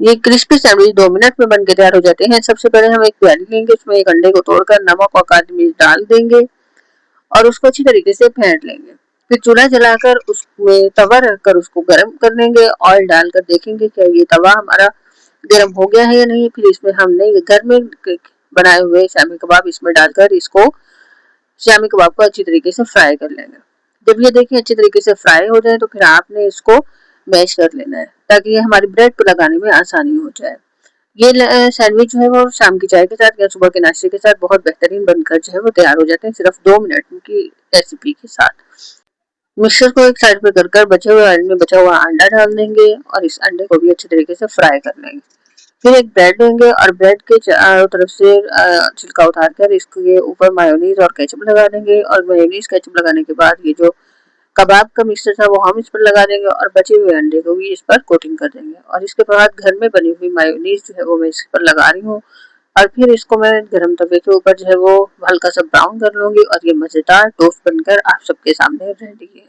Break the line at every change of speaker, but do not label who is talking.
ये crispy sandwich 2 minute में बन के तैयार हो जाते हैं। सबसे पहले हम एक प्याली लेंगे, उसमें एक अंडे को तोड़कर नमक और काली मिर्च डाल देंगे और उसको अच्छी तरीके से फेंट लेंगे। फिर चूल्हा जलाकर उसमें तवा रखकर उसको गर्म कर लेंगे। ऑयल डालकर देखेंगे क्या ये तवा हमारा गर्म हो गया है या नहीं। फिर इसमें हमने घर में बनाए हुए शामी कबाब इसमें डालकर इसको शामी कबाब को अच्छी तरीके से फ्राई कर लेंगे। जब ये देखिए अच्छी तरीके से फ्राई हो जाए तो फिर आपने इसको मैश कर लेना है ताकि ये हमारी ब्रेड पर लगाने में आसानी हो जाए। ये सैंडविच जो है वो शाम की चाय के साथ या सुबह के नाश्ते के साथ बहुत बेहतरीन बनकर जो है वो तैयार हो जाते हैं सिर्फ 2 मिनट की रेसिपी के साथ। मिक्सचर को एक साइड पे कर कर बचे हुए ऑयल में बचा हुआ अंडा डाल देंगे और इस अंडे को भी अच्छी तरीके से फ्राई कर लेंगे। फिर एक ब्रेड लेंगे और ब्रेड के चारों तरफ से छिलका उतार कर इसके ऊपर मायोनीज और केचप लगा देंगे और मायोनीज केचप लगाने के बाद ये जो कबाब का मिक्सचर था वो हम इस पर लगा देंगे और बचे हुए अंडे को भी इस पर कोटिंग कर देंगे और इसके बाद घर में बनी हुई मायोनीज जो है वो मैं इस पर लगा रही हूँ और फिर इसको मैं गरम तवे के ऊपर जो है वो हल्का सा ब्राउन कर लूंगी और ये मजेदार टोस्ट बनकर आप सबके सामने रेडी है।